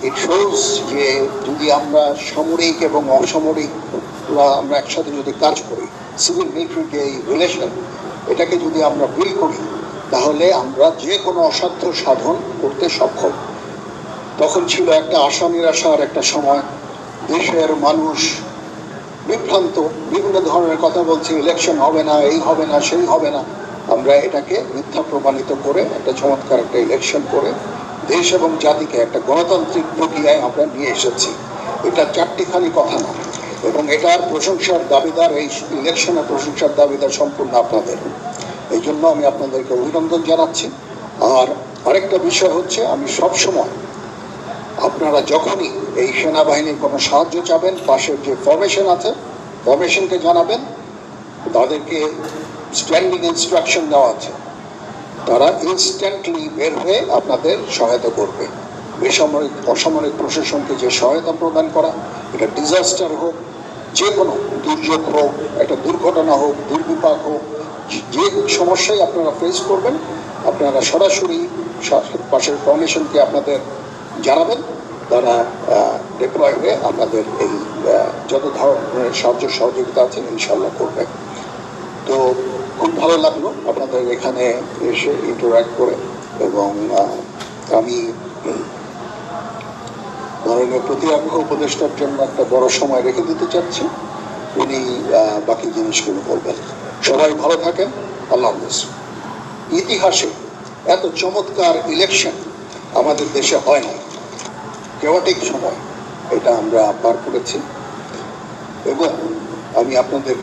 It shows যে যদি আমরা সামরিক এবং অসামরিক আমরা একসাথে যদি কাজ করি, সিভিল মিলিটারি যে এই রিলেশন, এটাকে যদি আমরা বিল করি, তাহলে আমরা যে কোনো অসাধ্য সাধন করতে সক্ষম। তখন ছিল একটা আশা নিরাশার একটা সময়, দেশের মানুষ বিভ্রান্ত, বিভিন্ন ধরনের কথা বলছে, ইলেকশন হবে না, এই হবে না, সেই হবে না। আমরা এটাকে মিথ্যা প্রমাণিত করে একটা চমৎকার একটা ইলেকশন করে দেশ এবং জাতিকে একটা গণতান্ত্রিক প্রক্রিয়ায় আমরা নিয়ে এসেছি। এটা চারটিখানি কথা না, এবং এটার প্রশংসার দাবিদার, এই ইলেকশনের প্রশংসার দাবিদার সম্পূর্ণ আপনাদের। এই জন্য আমি আপনাদেরকে অভিনন্দন জানাচ্ছি। আর আরেকটা বিষয় হচ্ছে, আমি সবসময় আপনারা যখনই এই সেনাবাহিনীর কোনো সাহায্য চাবেন, পাশের যে ফরমেশন আছে ফরমেশনকে জানাবেন, তাদেরকে স্ট্যান্ডিং ইনস্ট্রাকশন দেওয়া আছে, তারা ইনস্ট্যান্টলি বের হয়ে আপনাদের সহায়তা করবে। বেসামরিক অসামরিক প্রশাসনকে যে সহায়তা প্রদান করা, এটা ডিজাস্টার হোক, যে কোনো দুর্যোগ হোক, একটা দুর্ঘটনা হোক, দুর্বিপাক হোক, যে সমস্যাই আপনারা ফেস করবেন, আপনারা সরাসরি পাশের ফরমেশনকে আপনাদের জানাবেন, তারা ডিপ্লয় হয়ে আপনাদের এই যত ধরনের সাহায্য সহযোগিতা আছে ইনশাল্লাহ করবে। তো খুব ভালো লাগলো আপনাদের এখানে এসে ইন্টারঅ্যাক্ট করে, এবং আমি মাননীয় প্রতিরক্ষা উপদেষ্টার জন্য একটা বড় সময় রেখে দিতে চাচ্ছি, উনি বাকি জিনিসগুলো বলবেন। সবাই ভালো থাকেন, আল্লাহ হাফেজ। ইতিহাসে এত চমৎকার ইলেকশন আমাদের দেশে হয় না, কেওয়াটিক সময় এটা আমরা পার করেছি, এবং আমি আপনাদের